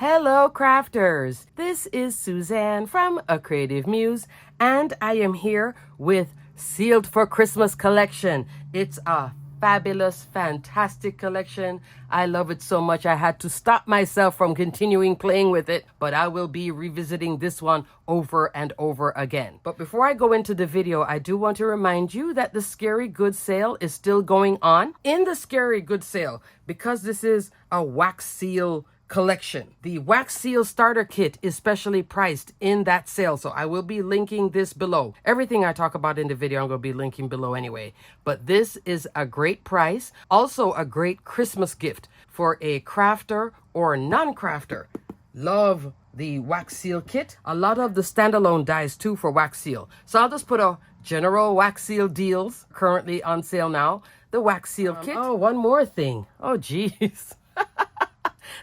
Hello, crafters! This is Suzanne from A Creative Muse, and I am here with Sealed for Christmas collection. It's a fabulous, fantastic collection. I love it so much I had to stop myself from continuing playing with it, but I will be revisiting this one over and over again. But before I go into the video, I do want to remind you that the Scary Goods sale is still going on. In the Scary Goods sale, because this is a wax seal collection, the wax seal starter kit is specially priced in that sale, so I will be linking this below. Everything I talk about in the video I'm going to be linking below anyway, but this is a great price, also a great Christmas gift for a crafter or non-crafter. Love the wax seal kit. A lot of the standalone dies too for wax seal, so I'll just put a general wax seal deals currently on sale now. The wax seal kit. Oh, one more thing. Oh geez.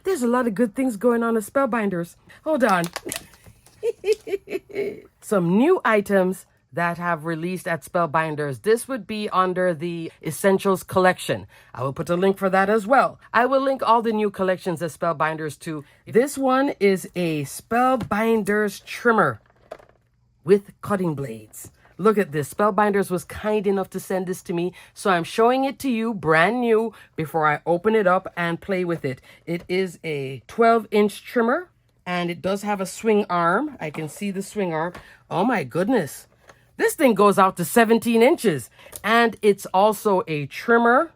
There's a lot of good things going on at Spellbinders. Hold on. Some new items that have released at Spellbinders. This would be under the Essentials collection. I will put a link for that as well. I will link all the new collections at Spellbinders too. This one is a Spellbinders trimmer with cutting blades. Look at this. Spellbinders was kind enough to send this to me, so I'm showing it to you brand new before I open it up and play with it. It is a 12-inch trimmer, and it does have a swing arm. I can see the swing arm. Oh my goodness. This thing goes out to 17 inches, and it's also a trimmer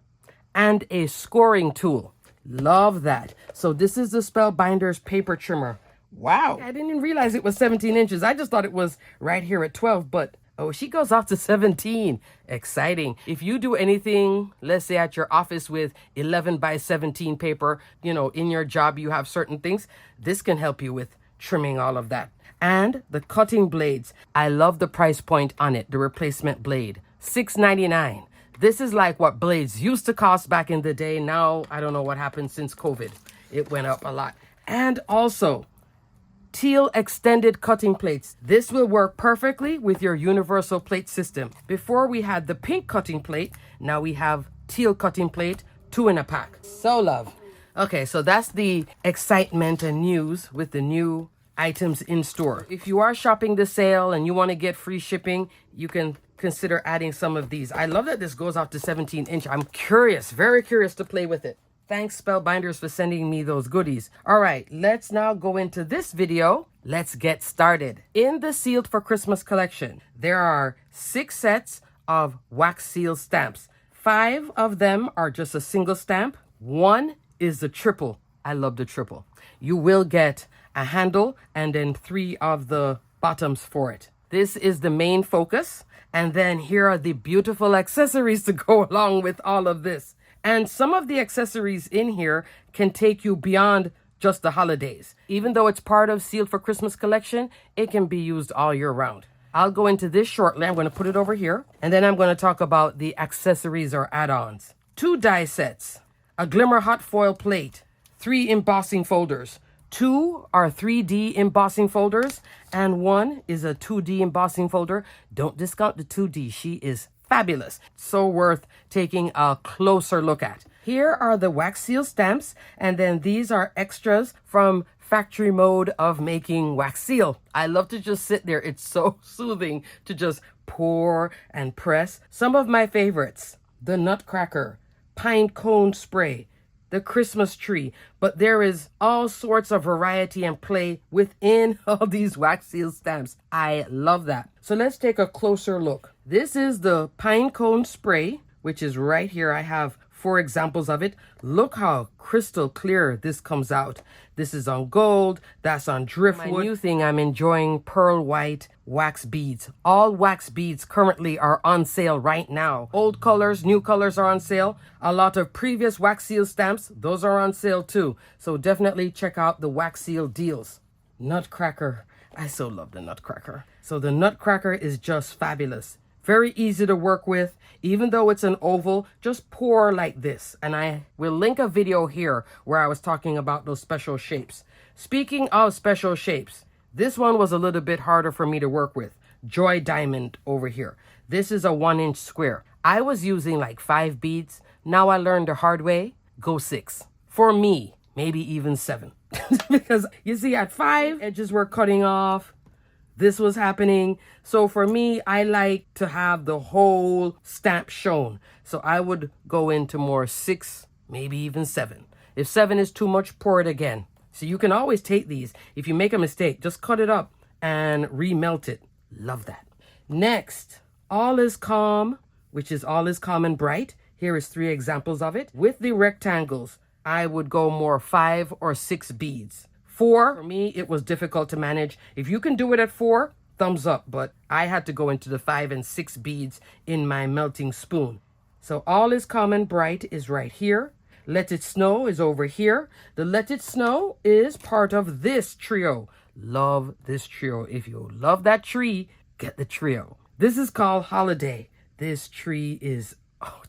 and a scoring tool. Love that. So this is the Spellbinders paper trimmer. Wow. I didn't even realize it was 17 inches. I just thought it was right here at 12, but oh, she goes off to 17. Exciting. If you do anything, let's say at your office with 11 by 17 paper, you know, in your job you have certain things, this can help you with trimming all of that. And the cutting blades. I love the price point on it, the replacement blade. $6.99. This is like what blades used to cost back in the day. Now, I don't know what happened since COVID. It went up a lot. And also, teal extended cutting plates. This will work perfectly with your universal plate system. Before we had the pink cutting plate, now we have teal cutting plate, 2 in a pack. So love. Okay, so that's the excitement and news with the new items in store. If you are shopping the sale and you want to get free shipping, you can consider adding some of these. I love that this goes out to 17 inch. I'm curious, very curious to play with it. Thanks, Spellbinders, for sending me those goodies. All right, let's now go into this video. Let's get started. In the Sealed for Christmas collection, there are 6 sets of wax seal stamps. 5 of them are just a single stamp. 1 is the triple. I love the triple. You will get a handle and then 3 of the bottoms for it. This is the main focus. And then here are the beautiful accessories to go along with all of this. And some of the accessories in here can take you beyond just the holidays. Even though it's part of Sealed for Christmas collection, it can be used all year round. I'll go into this shortly. I'm going to put it over here. And then I'm going to talk about the accessories or add-ons. 2 die sets, a Glimmer hot foil plate, 3 embossing folders. 2 are 3D embossing folders, and 1 is a 2D embossing folder. Don't discount the 2D. She is fabulous. So worth taking a closer look at. Here are the wax seal stamps, and then these are extras from factory mode of making wax seal. I love to just sit there. It's so soothing to just pour and press. Some of my favorites: the Nutcracker, pine cone spray, the Christmas tree, but there is all sorts of variety and play within all these wax seal stamps. I love that. So let's take a closer look. This is the pine cone spray, which is right here. I have 4 examples of it. Look how crystal clear this comes out. This is on gold, that's on driftwood. My new thing, I'm enjoying pearl white wax beads. All wax beads currently are on sale right now. Old colors, new colors are on sale. A lot of previous wax seal stamps, those are on sale too. So definitely check out the wax seal deals. Nutcracker. I so love the Nutcracker. So the Nutcracker is just fabulous. Very easy to work with. Even though it's an oval, just pour like this. And I will link a video here where I was talking about those special shapes. Speaking of special shapes, this one was a little bit harder for me to work with. Joy Diamond over here. This is a 1-inch square. I was using like 5 beads. Now I learned the hard way. Go 6. For me, maybe even 7. because you see at 5, edges were cutting off. This was happening. So for me, I like to have the whole stamp shown. So I would go into more 6, maybe even 7. If 7 is too much, pour it again. So you can always take these. If you make a mistake, just cut it up and remelt it. Love that. Next, All Is Calm, which is All Is Calm and Bright. Here is 3 examples of it. With the rectangles, I would go more 5 or 6 beads. 4, for me, it was difficult to manage. If you can do it at 4, thumbs up. But I had to go into the 5 and 6 beads in my melting spoon. So All Is Calm and Bright is right here. Let It Snow is over here. The Let It Snow is part of this trio. Love this trio. If you love that tree, get the trio. This is called Holiday. This tree is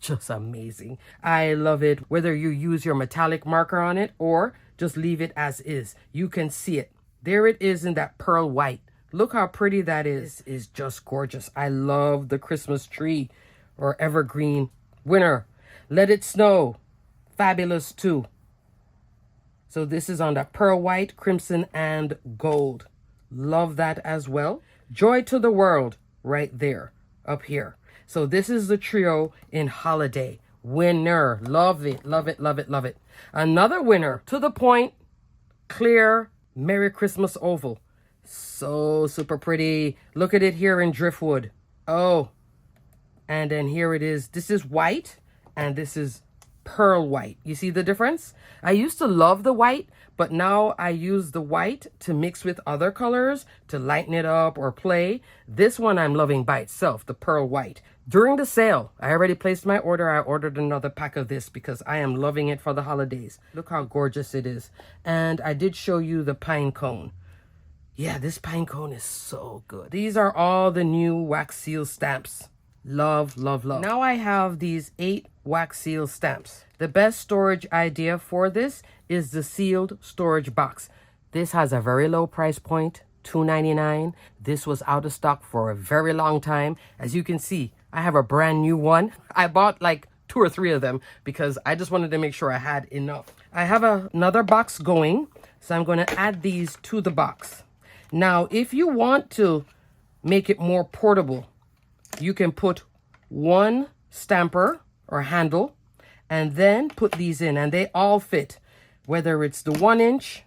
just amazing. I love it. Whether you use your metallic marker on it or just leave it as is. You can see it. There it is in that pearl white. Look how pretty that is. This is just gorgeous. I love the Christmas tree or evergreen. Winner. Let It Snow. Fabulous too. So this is on that pearl white, crimson, and gold. Love that as well. Joy to the World right there, up here. So this is the trio in Holiday. Winner. Love it, love it, love it, love it. Another winner, To the Point, clear, Merry Christmas oval. So super pretty. Look at it here in Driftwood. Oh, and then here it is. This is white, and this is pearl white. You see the difference? I used to love the white, but now I use the white to mix with other colors to lighten it up or play. This one I'm loving by itself, the pearl white. During the sale, I already placed my order. I ordered another pack of this because I am loving it for the holidays. Look how gorgeous it is. And I did show you the pine cone. Yeah, this pine cone is so good. These are all the new wax seal stamps. Love, love, love. Now I have these 8 wax seal stamps. The best storage idea for this is the sealed storage box. This has a very low price point, $2.99. This was out of stock for a very long time. As you can see, I have a brand new one. I bought like 2 or 3 of them because I just wanted to make sure I had enough. I have another box going, so I'm going to add these to the box. Now, if you want to make it more portable, you can put 1 stamper or handle and then put these in, and they all fit, whether it's the 1-inch,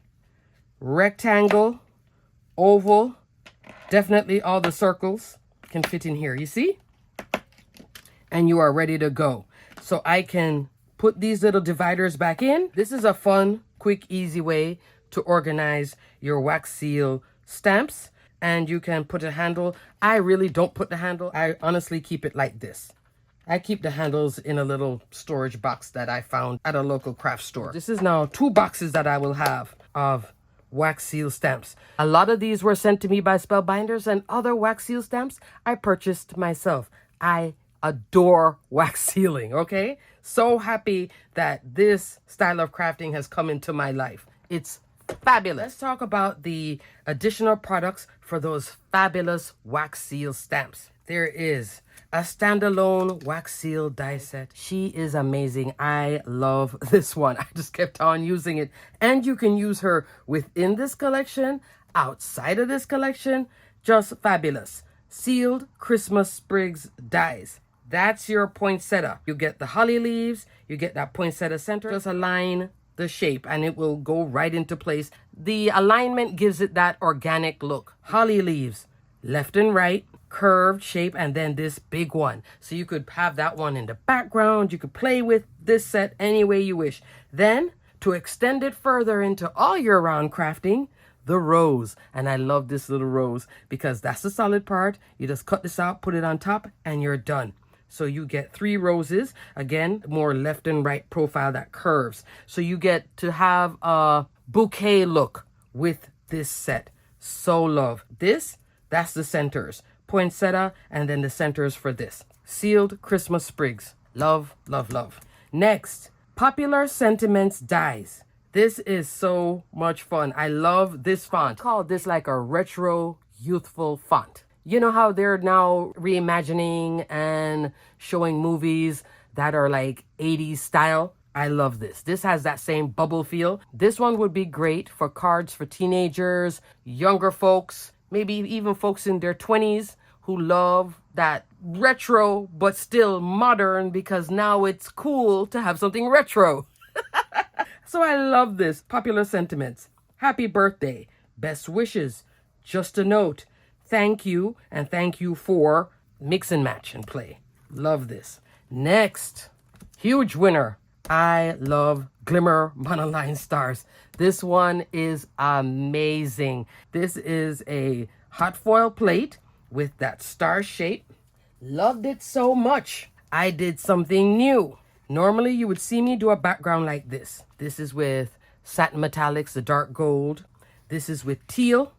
rectangle, oval, definitely all the circles can fit in here, you see? And you are ready to go. So I can put these little dividers back in. This is a fun, quick, easy way to organize your wax seal stamps. And you can put a handle. I really don't put the handle. I honestly keep it like this. I keep the handles in a little storage box that I found at a local craft store. This is now 2 boxes that I will have of wax seal stamps. A lot of these were sent to me by Spellbinders, and other wax seal stamps I purchased myself. I adore wax sealing, okay? So happy that this style of crafting has come into my life. It's fabulous. Let's talk about the additional products for those fabulous wax seal stamps. There is a standalone wax seal die set. She is amazing. I love this one. I just kept on using it. And you can use her within this collection, outside of this collection. Just fabulous. Sealed Christmas Sprigs dies. That's your poinsettia. You get the holly leaves. You get that poinsettia center. Just align the shape and it will go right into place. The alignment gives it that organic look. Holly leaves, left and right, curved shape, and then this big one. So you could have that one in the background. You could play with this set any way you wish. Then to extend it further into all year round crafting, the rose. And I love this little rose because that's the solid part. You just cut this out, put it on top, and you're done. So you get 3 roses, again, more left and right profile that curves. So you get to have a bouquet look with this set. So love this. That's the centers, poinsettia, and then the centers for this. Sealed Christmas Sprigs. Love, love, love. Next, Popular Sentiments dies. This is so much fun. I love this font. I call this like a retro youthful font. You know how they're now reimagining and showing movies that are like 80s style? I love this. This has that same bubble feel. This one would be great for cards for teenagers, younger folks, maybe even folks in their 20s who love that retro but still modern because now it's cool to have something retro. So I love this. Popular sentiments. Happy birthday. Best wishes. Just a note. Thank you and thank you for mix and match and play. Love this. Next, huge winner. I love Glimmer monoline stars. This one is amazing. This is a hot foil plate with that star shape. Loved it so much. I did something new. Normally you would see me do a background like this. This is with satin metallics, the dark gold. This is with teal.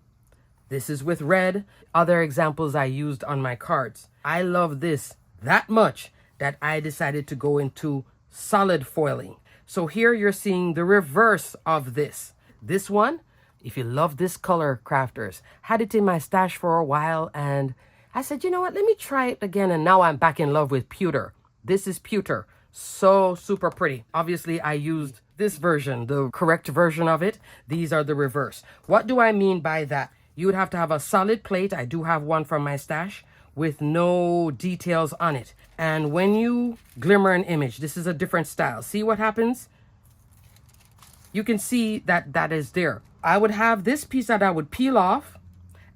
This is with red. Other examples I used on my cards. I love this that much that I decided to go into solid foiling. So here you're seeing the reverse of this. This one, if you love this color, crafters, had it in my stash for a while and I said, you know what, let me try it again. And now I'm back in love with pewter. This is pewter. So super pretty. Obviously, I used this version, the correct version of it. These are the reverse. What do I mean by that? You would have to have a solid plate. I do have one from my stash with no details on it. And when you glimmer an image, this is a different style. See what happens? You can see that that is there. I would have this piece that I would peel off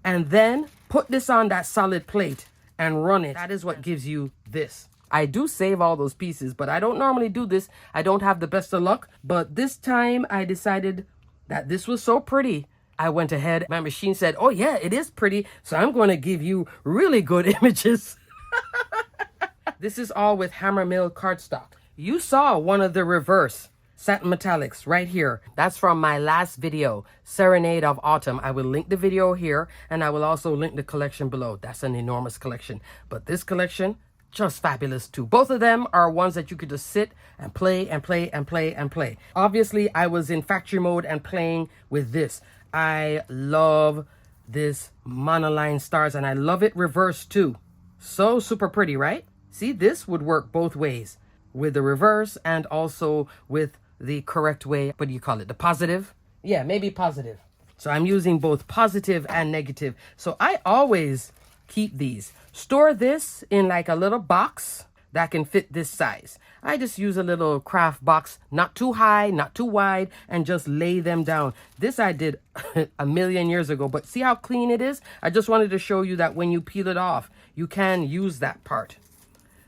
and then put this on that solid plate and run it. That is what gives you this. I do save all those pieces, but I don't normally do this. I don't have the best of luck. But this time I decided that this was so pretty. I went ahead. My machine said, oh yeah, it is pretty. So I'm going to give you really good images. This is all with hammer mill cardstock. You saw one of the reverse satin metallics right here. That's from my last video, Serenade of Autumn. I will link the video here and I will also link the collection below. That's an enormous collection. But this collection, just fabulous too. Both of them are ones that you could just sit and play and play and play and play. Obviously, I was in factory mode and playing with this. I love this monoline stars and I love it reversed too. So super pretty, right? See, this would work both ways with the reverse and also with the correct way. What do you call it? The positive? Yeah, maybe positive. So I'm using both positive and negative. So I always keep these. Store this in like a little box that can fit this size. I just use a little craft box, not too high, not too wide, and just lay them down. This I did a million years ago, but see how clean it is? I just wanted to show you that when you peel it off, you can use that part,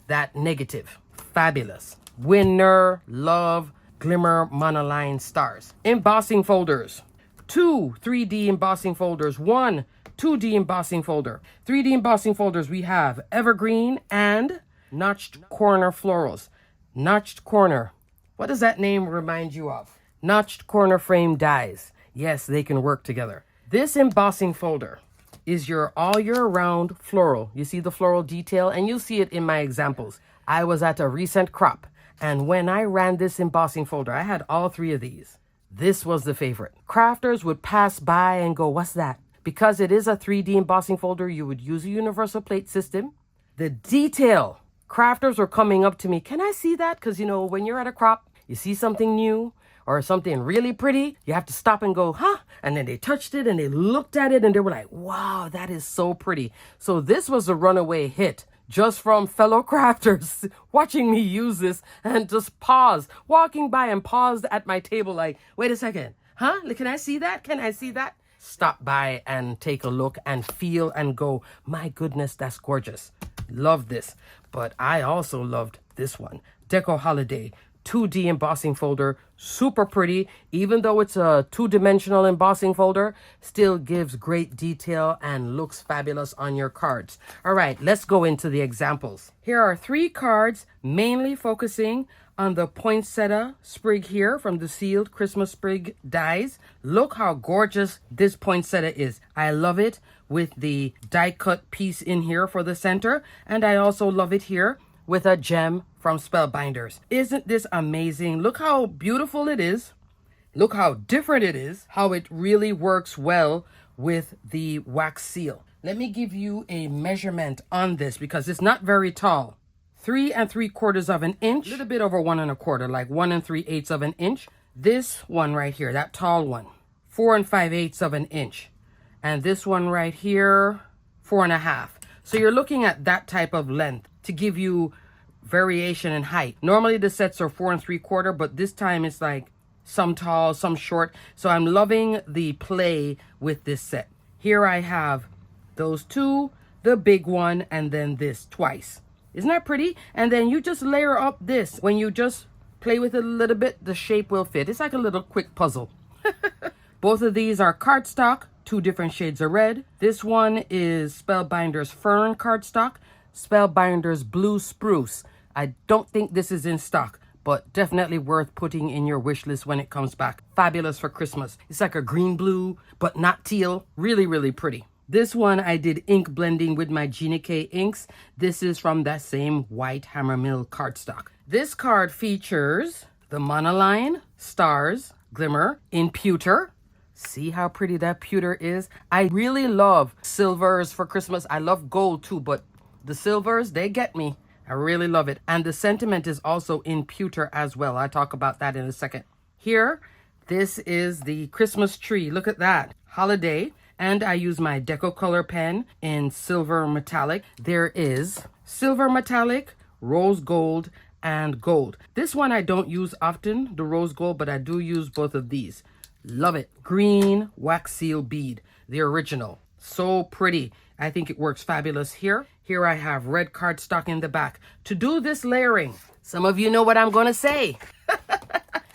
that negative. Fabulous. Winner, love, Glimmer monoline stars. Embossing folders. 2 3D embossing folders. 1 2D embossing folder. 3D embossing folders, we have evergreen and notched corner florals. Notched corner. What does that name remind you of? Notched corner frame dies. Yes, they can work together. This embossing folder is your all year round floral. You see the floral detail and you'll see it in my examples. I was at a recent crop and when I ran this embossing folder, I had all 3 of these. This was the favorite. Crafters would pass by and go, what's that? Because it is a 3D embossing folder, you would use a universal plate system. The detail, crafters were coming up to me, can I see that? Because, you know, when you're at a crop, you see something new or something really pretty, you have to stop and go, huh? And then they touched it and they looked at it and they were like, wow, that is so pretty. So this was a runaway hit just from fellow crafters watching me use this and just pause, walking by and paused at my table like, wait a second, huh? Can I see that? Can I see that? Stop by and take a look and feel and go, my goodness, that's gorgeous. Love this. But I also loved this one. Deco Holiday 2D embossing folder. Super pretty. Even though it's a 2-dimensional embossing folder, still gives great detail and looks fabulous on your cards. All right, let's go into the examples. Here are 3 cards mainly focusing on the poinsettia sprig here from the sealed Christmas sprig dies. Look how gorgeous this poinsettia is. I love it with the die cut piece in here for the center. And I also love it here with a gem from Spellbinders. Isn't this amazing? Look how beautiful it is. Look how different it is. How it really works well with the wax seal. Let me give you a measurement on this because it's not very tall. 3 3/4 of an inch, a little bit over 1 1/4, like 1 3/8 of an inch. This one right here, that tall one, 4 5/8 of an inch. And this one right here, 4 1/2. So you're looking at that type of length to give you variation in height. Normally the sets are 4 3/4, but this time it's like some tall, some short. So I'm loving the play with this set. Here I have those two, the big one, and then this twice. Isn't that pretty? And then you just layer up this. When you just play with it a little bit, the shape will fit. It's like a little quick puzzle. Both of these are cardstock, 2 different shades of red. This one is Spellbinders Fern cardstock, Spellbinders Blue Spruce. I don't think this is in stock, but definitely worth putting in your wish list when it comes back. Fabulous for Christmas. It's like a green blue, but not teal. Really, really pretty. This one I did ink blending with my Gina K inks. This is from that same white Hammermill cardstock. This card features the monoline, stars, glimmer, in pewter. See how pretty that pewter is? I really love silvers for Christmas. I love gold too, but the silvers, they get me. I really love it. And the sentiment is also in pewter as well. I'll talk about that in a second. Here, this is the Christmas tree. Look at that. Holiday. And I use my Deco Color pen in silver metallic. There is silver metallic, rose gold, and gold. This one I don't use often, the rose gold, but I do use both of these. Love it. Green wax seal bead, the original. So pretty. I think it works fabulous here. Here I have red cardstock in the back. To do this layering, some of you know what I'm going to say.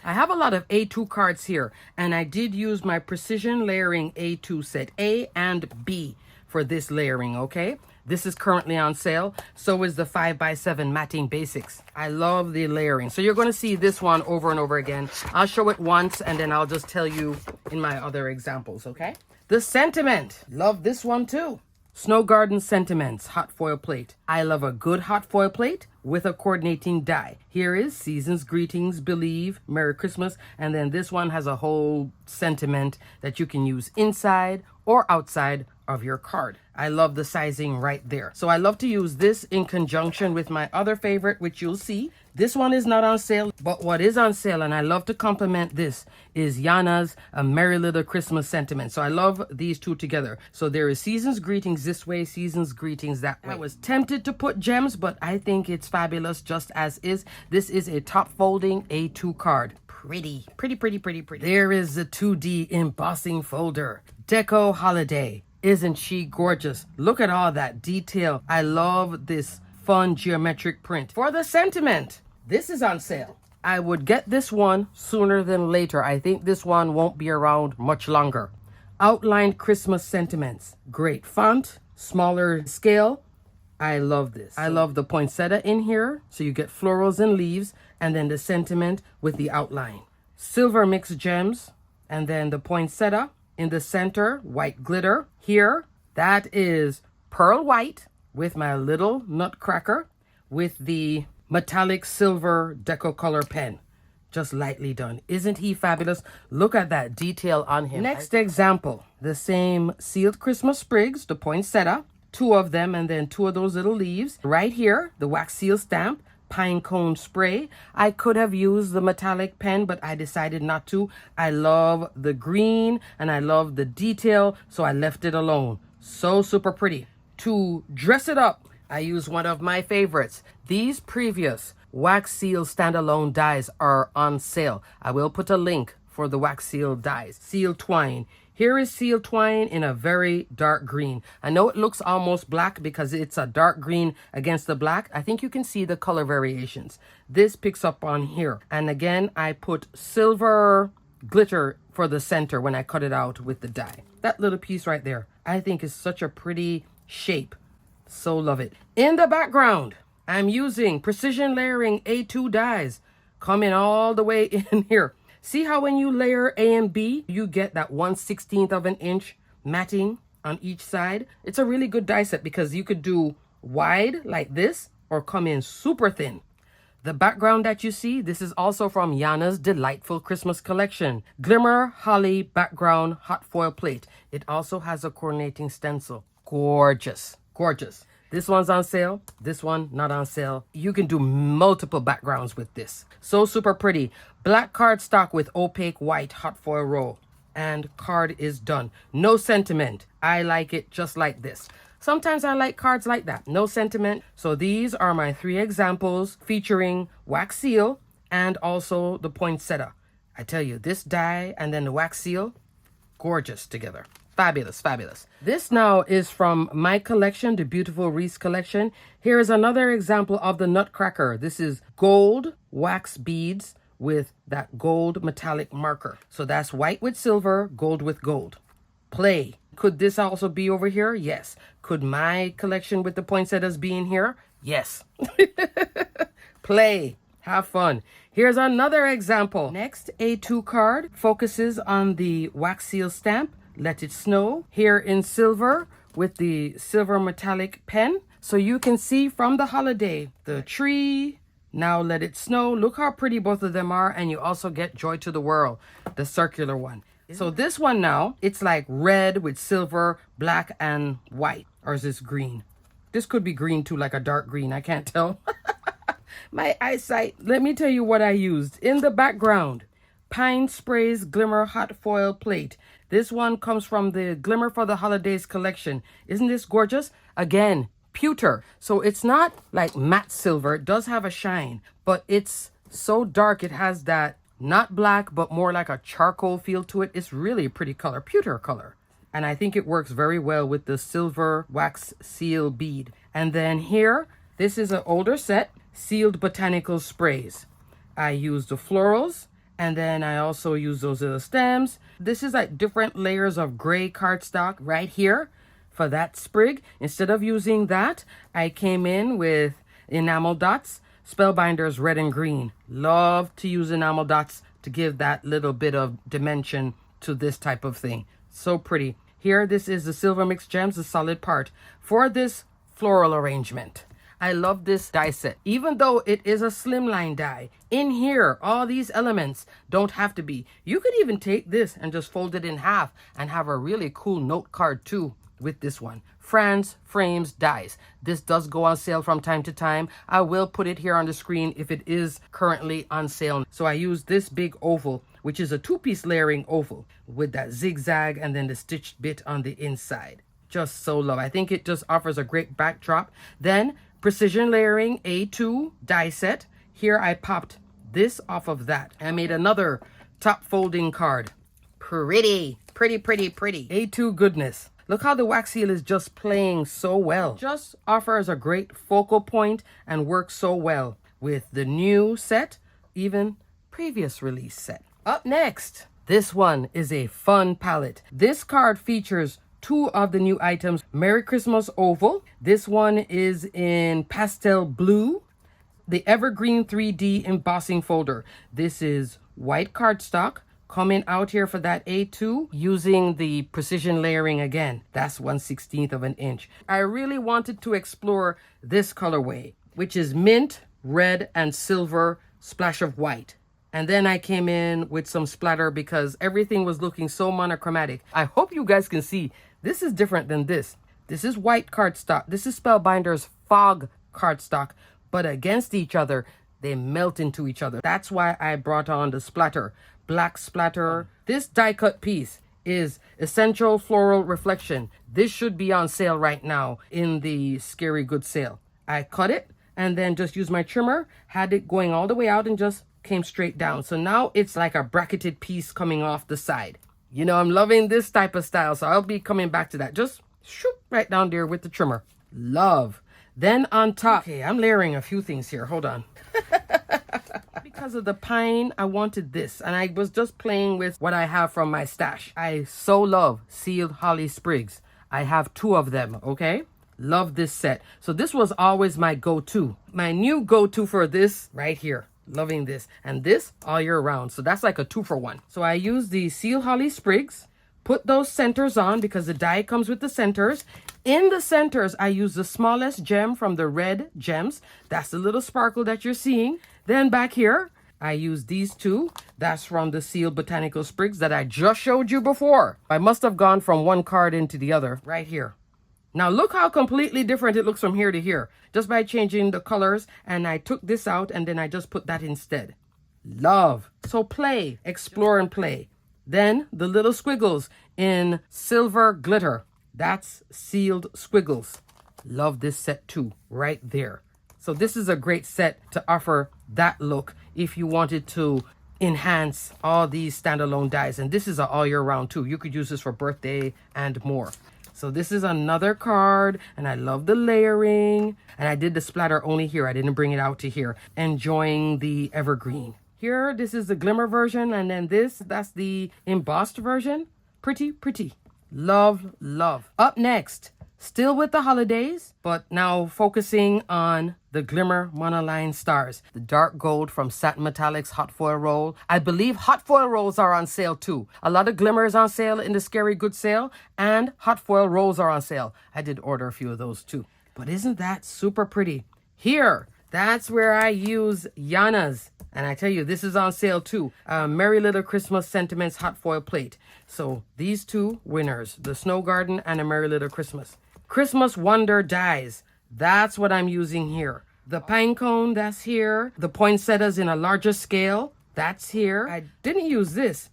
I have a lot of A2 cards here, and I did use my Precision Layering A2 set A and B for this layering, okay? This is currently on sale. So is the 5x7 Matting Basics. I love the layering. So you're going to see this one over and over again. I'll show it once, and then I'll just tell you in my other examples, okay? The sentiment. Love this one too. Snow Garden Sentiments hot foil plate. I love a good hot foil plate with a coordinating die. Here is Season's Greetings, Believe, Merry Christmas. And then this one has a whole sentiment that you can use inside or outside of your card. I love the sizing right there. So I love to use this in conjunction with my other favorite, which you'll see. This one is not on sale, but what is on sale, and I love to compliment this, is Yana's A Merry Little Christmas Sentiment. So I love these two together. So there is Season's Greetings this way, Season's Greetings that way. I was tempted to put gems, but I think it's fabulous just as is. This is a top folding A2 card. Pretty. There is the 2D embossing folder. Deco Holiday. Isn't she gorgeous? Look at all that detail. I love this fun geometric print. For the sentiment, this is on sale. I would get this one sooner than later. I think this one won't be around much longer. Outlined Christmas Sentiments. Great font, smaller scale. I love this. I love the poinsettia in here. So you get florals and leaves, and then the sentiment with the outline. Silver mixed gems, and then the poinsettia. In the center, white glitter. Here, that is pearl white with my little nutcracker with the metallic silver Deco Color pen. Just lightly done. Isn't he fabulous? Look at that detail on him. Next example, the same sealed Christmas sprigs, the poinsettia. 2 of them, and then 2 of those little leaves. Right here, the wax seal stamp. Pine cone spray. I could have used the metallic pen, but I decided not to. I love the green and I love the detail, so I left it alone. So super pretty. To dress it up, I use one of my favorites. These previous wax seal standalone dies are on sale. I will put a link for the wax seal dies. Seal twine. Here is seal twine in a very dark green. I know it looks almost black because it's a dark green against the black. I think you can see the color variations. This picks up on here. And again, I put silver glitter for the center when I cut it out with the die. That little piece right there, I think is such a pretty shape. So love it. In the background, I'm using Precision Layering A2 dies coming all the way in here. See how when you layer A and B, you get that 1/16 of an inch matting on each side? It's a really good die set because you could do wide like this or come in super thin. The background that you see, this is also from Yana's Delightful Christmas Collection. Glimmer Holly background hot foil plate. It also has a coordinating stencil. Gorgeous. Gorgeous. This one's on sale. This one not on sale. You can do multiple backgrounds with this. So super pretty. Black cardstock with opaque white hot foil roll. And card is done. No sentiment. I like it just like this. Sometimes I like cards like that. No sentiment. So these are my 3 examples featuring wax seal and also the poinsettia. I tell you, this die and then the wax seal, gorgeous together. Fabulous, fabulous. This now is from my collection, the Beautiful Wreaths collection. Here is another example of the Nutcracker. This is gold wax beads with that gold metallic marker. So that's white with silver, gold with gold. Play. Could this also be over here? Yes. Could my collection with the poinsettias be in here? Yes. Play. Have fun. Here's another example. Next A2 card focuses on the wax seal stamp. Let It Snow, here in silver with the silver metallic pen. So you can see from the holiday, the tree, now Let It Snow. Look how pretty both of them are. And you also get Joy to the World, the circular one. So this one now, it's like red with silver, black, and white. Or is this green? This could be green too, like a dark green. I can't tell. My eyesight. Let me tell you what I used. In the background, Pine Sprays Glimmer Hot Foil Plate. This one comes from the Glimmer for the Holidays collection. Isn't this gorgeous? Again, pewter. So it's not like matte silver. It does have a shine, but it's so dark. It has that not black, but more like a charcoal feel to it. It's really a pretty color, pewter color. And I think it works very well with the silver wax seal bead. And then here, this is an older set, Sealed Botanical Sprays. I used the florals. And then I also use those little stems. This is like different layers of gray cardstock right here for that sprig. Instead of using that, I came in with enamel dots, Spellbinders red and green. Love to use enamel dots to give that little bit of dimension to this type of thing. So pretty. Here, this is the Silver Mixed Gems, the solid part for this floral arrangement. I love this die set. Even though it is a slimline die, in here, all these elements don't have to be. You could even take this and just fold it in half and have a really cool note card too with this one. Franz Frames Dies. This does go on sale from time to time. I will put it here on the screen if it is currently on sale. So I use this big oval, which is a 2-piece layering oval with that zigzag and then the stitched bit on the inside. Just so love. I think it just offers a great backdrop. Then Precision Layering A2 die set. Here I popped this off of that. I made another top folding card. Pretty, pretty, pretty, pretty. A2 goodness. Look how the wax seal is just playing so well. Just offers a great focal point and works so well with the new set, even previous release set. Up next, this one is a fun palette. This card features 2 of the new items. Merry Christmas Oval. This one is in pastel blue. The Evergreen 3D embossing folder. This is white cardstock coming out here for that A2 using the precision layering again. That's 1/16 of an inch. I really wanted to explore this colorway, which is mint, red, and silver, splash of white. And then I came in with some splatter because everything was looking so monochromatic. I hope you guys can see this is different than this. This is white cardstock. This is Spellbinders fog cardstock, but against each other, they melt into each other. That's why I brought on the splatter, black splatter. This die cut piece is Essential Floral Reflection. This should be on sale right now in the Scary Good sale. I cut it and then just used my trimmer, had it going all the way out and just came straight down. So now it's like a bracketed piece coming off the side. You know, I'm loving this type of style, so I'll be coming back to that. Just shoop right down there with the trimmer. Love. Then on top, okay, I'm layering a few things here. Hold on. Because of the pine, I wanted this, and I was just playing with what I have from my stash. I so love sealed holly sprigs. I have 2 of them, okay? Love this set. So this was always my go-to. My new go-to for this right here. Loving this. And this all year round. So that's like a 2-for-1. So I use the Seal Holly Sprigs. Put those centers on because the die comes with the centers. In the centers, I use the smallest gem from the red gems. That's the little sparkle that you're seeing. Then back here, I use these 2. That's from the Sealed Botanical Sprigs that I just showed you before. I must have gone from one card into the other right here. Now look how completely different it looks from here to here, just by changing the colors. And I took this out and then I just put that instead. Love. So play, explore and play. Then the little squiggles in silver glitter. That's sealed squiggles. Love this set too, right there. So this is a great set to offer that look if you wanted to enhance all these standalone dies. And this is an all year round too. You could use this for birthday and more. So this is another card, and I love the layering. And I did the splatter only here. I didn't bring it out to here. Enjoying the evergreen. Here, this is the Glimmer version, and then that's the embossed version. Pretty, pretty. Love, love. Up next, still with the holidays, but now focusing on the Glimmer monoline stars. The dark gold from Satin Metallics hot foil roll. I believe hot foil rolls are on sale too. A lot of Glimmer is on sale in the Scary Good sale, and hot foil rolls are on sale. I did order a few of those too. But isn't that super pretty? Here, that's where I use Yana's. And I tell you, this is on sale too. Merry Little Christmas Sentiments hot foil plate. So these two winners, the Snow Garden and a Merry Little Christmas. Christmas Wonder dies. That's what I'm using here. The pine cone, that's here. The poinsettias in a larger scale, that's here. I didn't use this.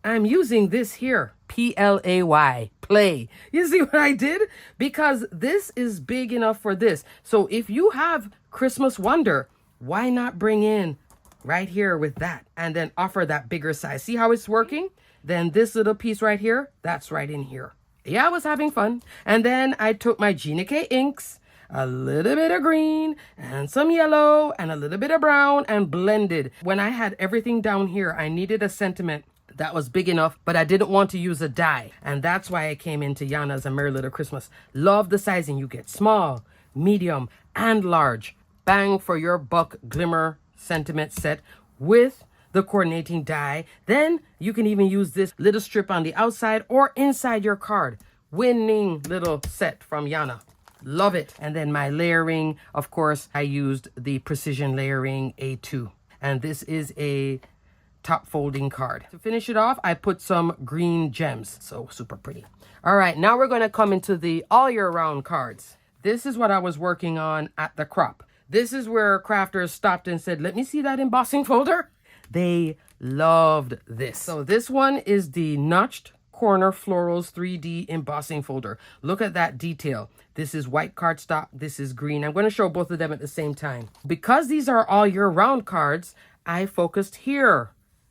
I'm using this here. Play. Play. You see what I did? Because this is big enough for this. So if you have Christmas Wonder, why not bring in right here with that and then offer that bigger size? See how it's working? Then this little piece right here, that's right in here. Yeah, I was having fun. And then I took my Gina K inks, a little bit of green and some yellow and a little bit of brown and blended. When I had everything down here, I needed a sentiment that was big enough, but I didn't want to use a die. And that's why I came into Yana's A Merry Little Christmas. Love the sizing. You get small, medium, and large. Bang for your buck Glimmer sentiment set with the coordinating die. Then you can even use this little strip on the outside or inside your card. Winning little set from Yana. Love it. And then my layering, of course, I used the Precision Layering A2. And this is a top folding card. To finish it off, I put some green gems. So super pretty. All right, now we're going to come into the all year round cards. This is what I was working on at the crop. This is where crafters stopped and said, let me see that embossing folder. They loved this. So this one is the Notched Corner Florals 3D embossing folder. Look at that detail. This is white cardstock. This is green. I'm going to show both of them at the same time. Because these are all year round cards, I focused here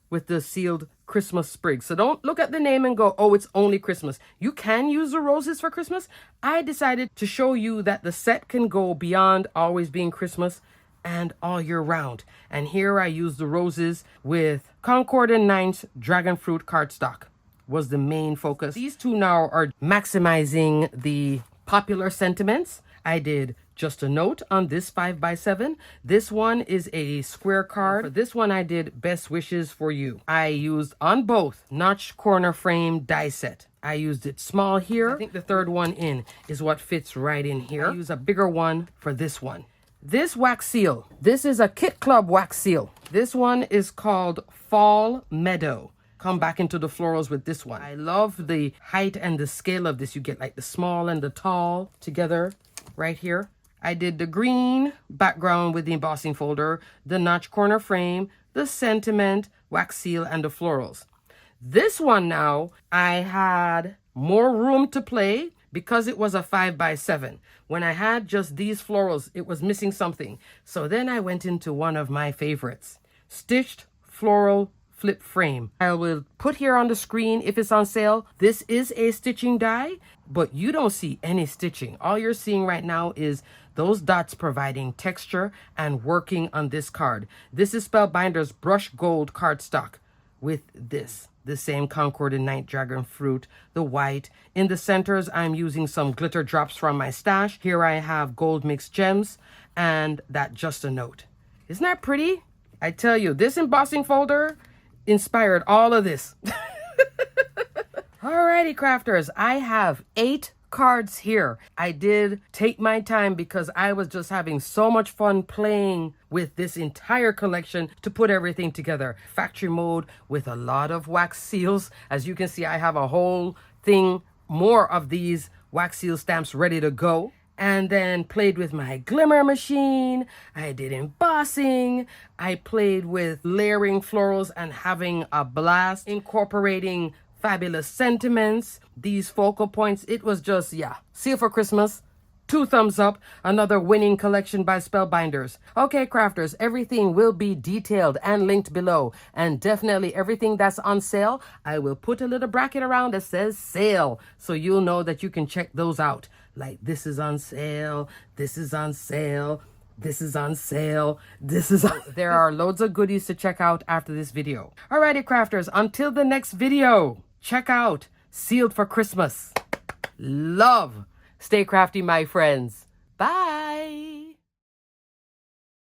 with the sealed Christmas sprig. So don't look at the name and go, oh, it's only Christmas. You can use the roses for Christmas. I decided to show you that the set can go beyond always being Christmas and all year round. And here I use the roses with Concord and Ninth Dragon Fruit cardstock was the main focus. These two now are maximizing the popular sentiments. I did Just a Note on this 5x7. This one is a square card. For this one I did Best Wishes for You. I used on both Notched Corner Frame die set. I used it small here. I think the third one in is what fits right in here. I use a bigger one for this one. This wax seal, this is a Kit Club wax seal. This one is called Fall Meadow. Come back into the florals with this one. I love the height and the scale of this. You get like the small and the tall together right here. I did the green background with the embossing folder, the notch corner frame, the sentiment, wax seal, and the florals. This one now, I had more room to play because it was a 5x7. When I had just these florals, it was missing something. So then I went into one of my favorites, Stitched Floral Flip Frame. I will put here on the screen if it's on sale. This is a stitching die, but you don't see any stitching. All you're seeing right now is those dots providing texture and working on this card. This is Spellbinders Brush Gold cardstock with this. The same Concord and Night Dragon Fruit, the white. In the centers, I'm using some glitter drops from my stash. Here I have gold mixed gems and that Just a Note. Isn't that pretty? I tell you, this embossing folder inspired all of this. Alrighty, crafters, I have 8 cards here. I did take my time because I was just having so much fun playing with this entire collection to put everything together. Factory mode with a lot of wax seals. As you can see, I have a whole thing more of these wax seal stamps ready to go. And then played with my Glimmer machine. I did embossing. I played with layering florals and having a blast, incorporating fabulous sentiments, these focal points. It was just, yeah, seal for Christmas. 2 thumbs up, another winning collection by Spellbinders. Okay, crafters, everything will be detailed and linked below. And definitely everything that's on sale, I will put a little bracket around that says sale. So you'll know that you can check those out. Like, this is on sale, this is on sale, this is on sale, this is on... There are loads of goodies to check out after this video. Alrighty, crafters, until the next video, check out Sealed for Christmas. Love. Stay crafty, my friends.